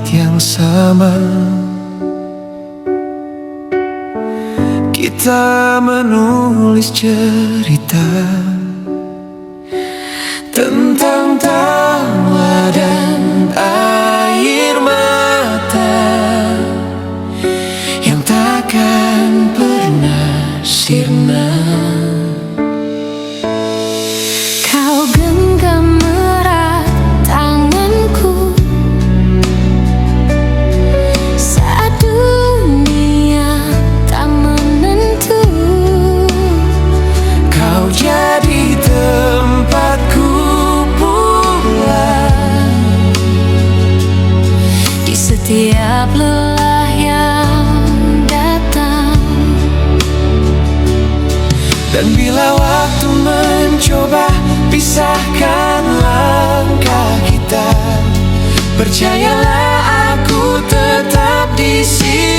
langit yang sama. Kita menulis cerita tentang tawa dan air mata yang takkan pernah sirna. Kau genggam erat tanganku saat dunia tak menentu. Kau jadi tempatku pulang Di setiap lelah yang datang. dan bila waktu mencoba pisahkan langkah kita, percayalah aku tetap di sini.